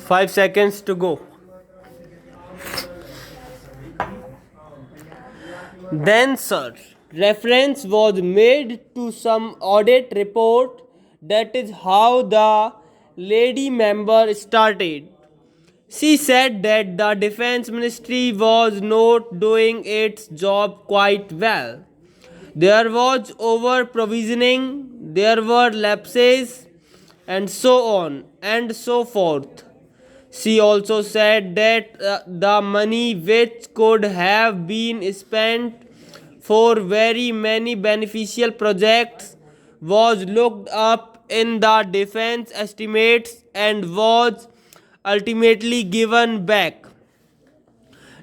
5 seconds to go. Then, sir, reference was made to some audit report. That is how the lady member started. She said that the defense ministry was not doing its job quite well. There was over provisioning, there were lapses, and so on and so forth. She also said that the money which could have been spent for very many beneficial projects was looked up in the defense estimates and was ultimately given back.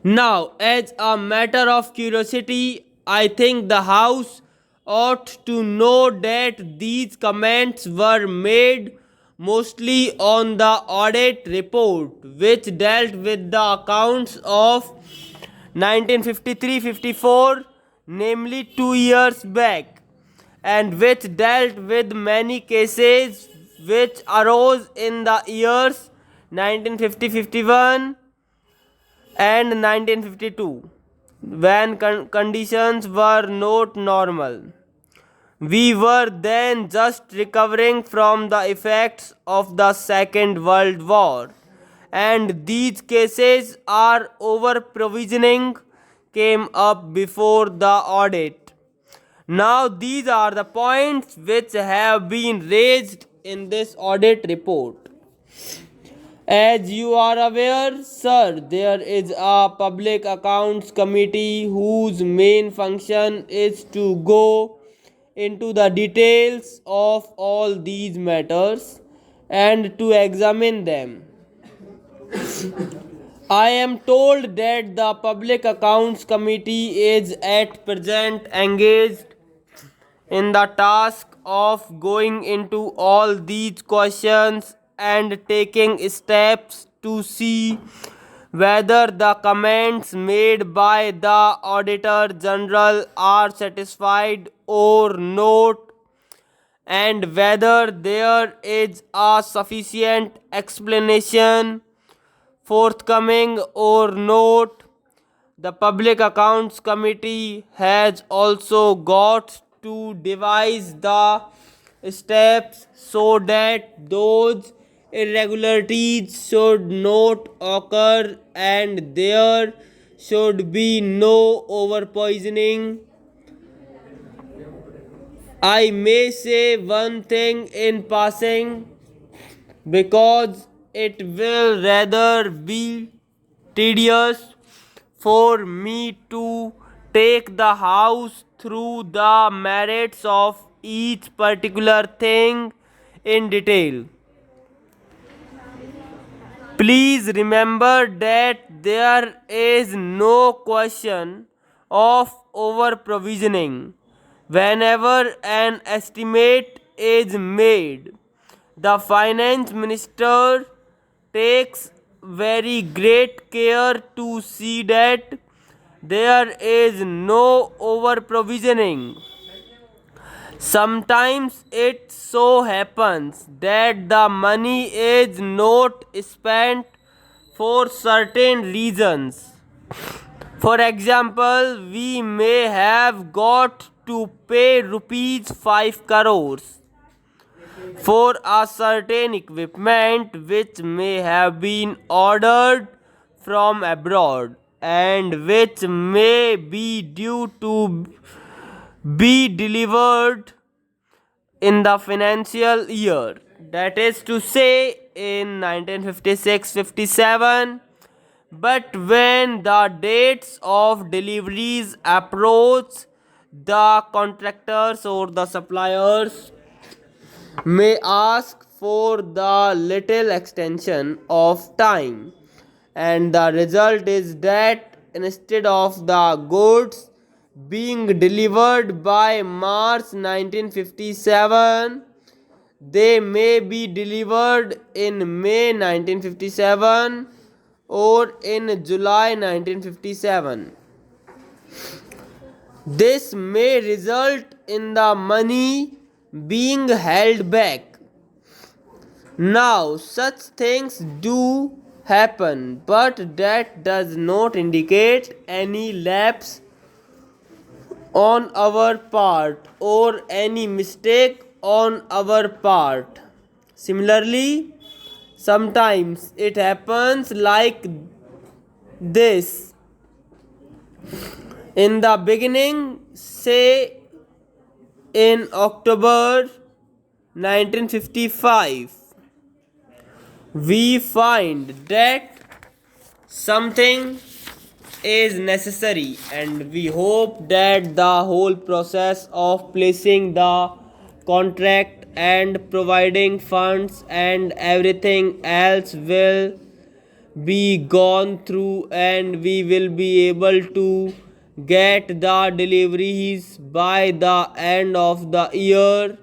Now, as a matter of curiosity, I think the House ought to know that these comments were made mostly on the audit report, which dealt with the accounts of 1953-54, namely 2 years back, and which dealt with many cases which arose in the years 1950-51 and 1952 when conditions were not normal. We were then just recovering from the effects of the Second World War, and these cases are over provisioning came up before the audit. Now, these are the points which have been raised in this audit report. As you are aware, sir, there is a public accounts committee whose main function is to go into the details of all these matters and to examine them. I am told that the public accounts committee is at present engaged in the task of going into all these questions and taking steps to see whether the comments made by the Auditor General are satisfied or not, and whether there is a sufficient explanation forthcoming or not. The Public Accounts Committee has also got to devise the steps so that those irregularities should not occur and there should be no over poisoning. I may say one thing in passing because it will rather be tedious for me to take the House through the merits of each particular thing in detail. Please remember that there is no question of over provisioning. Whenever an estimate is made, the finance minister takes very great care to see that there is no over provisioning. Sometimes it so happens that the money is not spent for certain reasons. For example, we may have got to pay rupees 5 crores for a certain equipment which may have been ordered from abroad and which may be due to be delivered in the financial year, that is to say in 1956-57. But when the dates of deliveries approach, the contractors or the suppliers may ask for the little extension of time, and the result is that instead of the goods being delivered by March 1957, they may be delivered in May 1957 or in July 1957. This may result in the money being held back. Now, such things do happen, but that does not indicate any lapse on our part or any mistake on our part. Similarly, sometimes it happens like this. In the beginning, say in October 1955, we find that something is necessary, and we hope that the whole process of placing the contract and providing funds and everything else will be gone through, and we will be able to get the deliveries by the end of the year.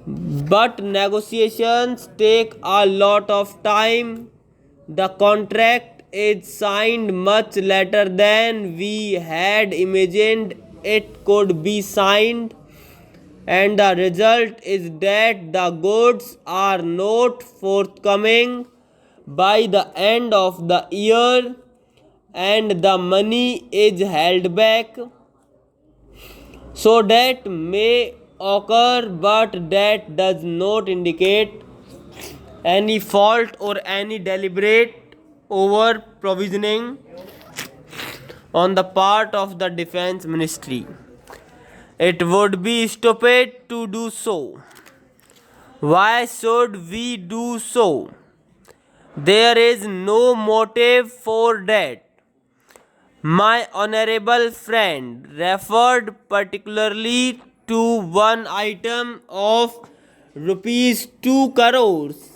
But negotiations take a lot of time. The contract is signed much later than we had imagined it could be signed, and the result is that the goods are not forthcoming by the end of the year, and the money is held back. So that may occur, but that does not indicate any fault or any deliberate over provisioning on the part of the defense ministry. It would be stupid to do so. Why should we do so? There is no motive for that. My honorable friend referred particularly to one item of rupees 2 crores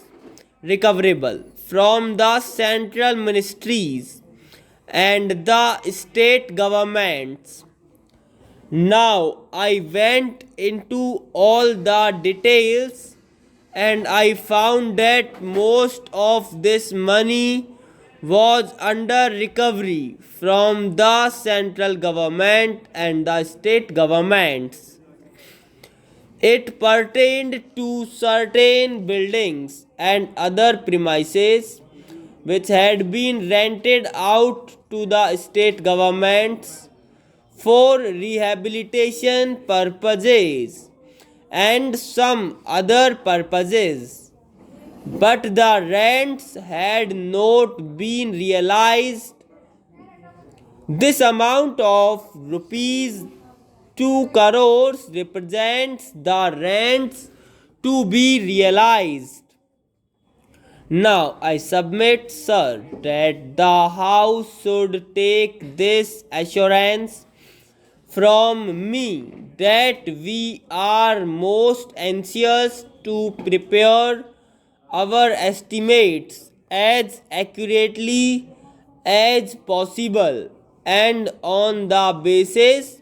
recoverable from the central ministries and the state governments. Now I went into all the details, and I found that most of this money was under recovery from the central government and the state governments. It pertained to certain buildings and other premises which had been rented out to the state governments for rehabilitation purposes and some other purposes, but the rents had not been realized. This amount of rupees 2 crores represents the rents to be realized. Now I submit, sir, that the House should take this assurance from me that we are most anxious to prepare our estimates as accurately as possible, and on the basis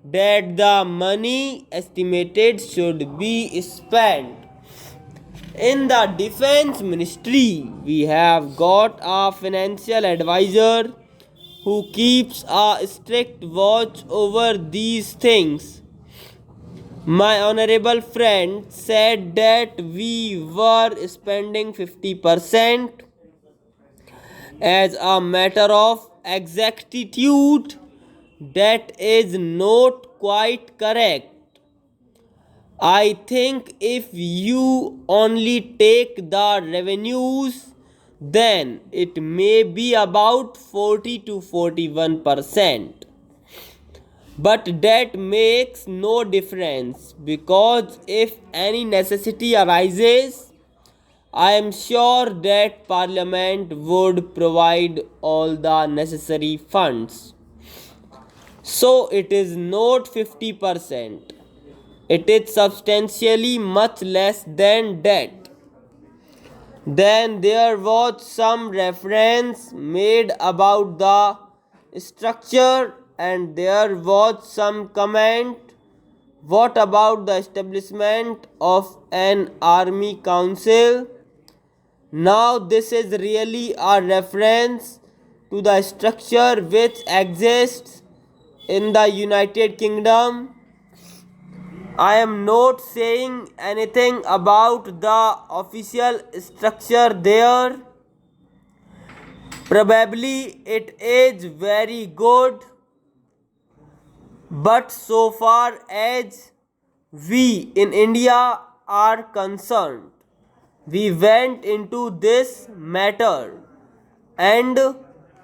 that the money estimated should be spent in the defense ministry. We have got a financial advisor who keeps a strict watch over these things. My honorable friend said that we were spending 50% as a matter of exactitude. That is not quite correct. I think if you only take the revenues, then it may be about 40 to 41%. But that makes no difference, because if any necessity arises, I am sure that Parliament would provide all the necessary funds. So it is not 50%. It is substantially much less than that. Then there was some reference made about the structure, and there was some comment. What about the establishment of an army council? Now this is really a reference to the structure which exists in the United Kingdom. I am not saying anything about the official structure there. Probably it is very good, but so far as we in India are concerned, we went into this matter and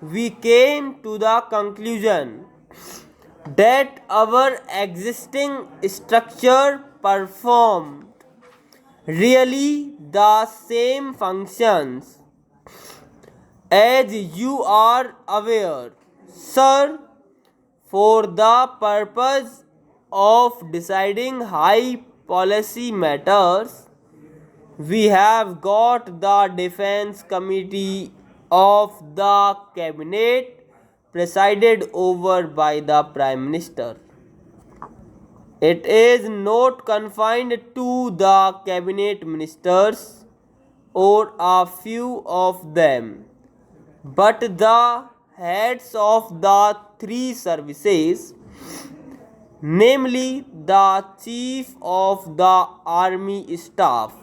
we came to the conclusion that our existing structure performed really the same functions. As you are aware, sir, for the purpose of deciding high policy matters, we have got the Defense Committee of the Cabinet presided over by the Prime Minister. It is not confined to the Cabinet Ministers or a few of them, but the heads of the three services, namely the Chief of the Army Staff,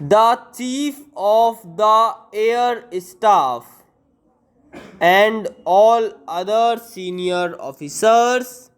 the Chief of the Air Staff, and all other senior officers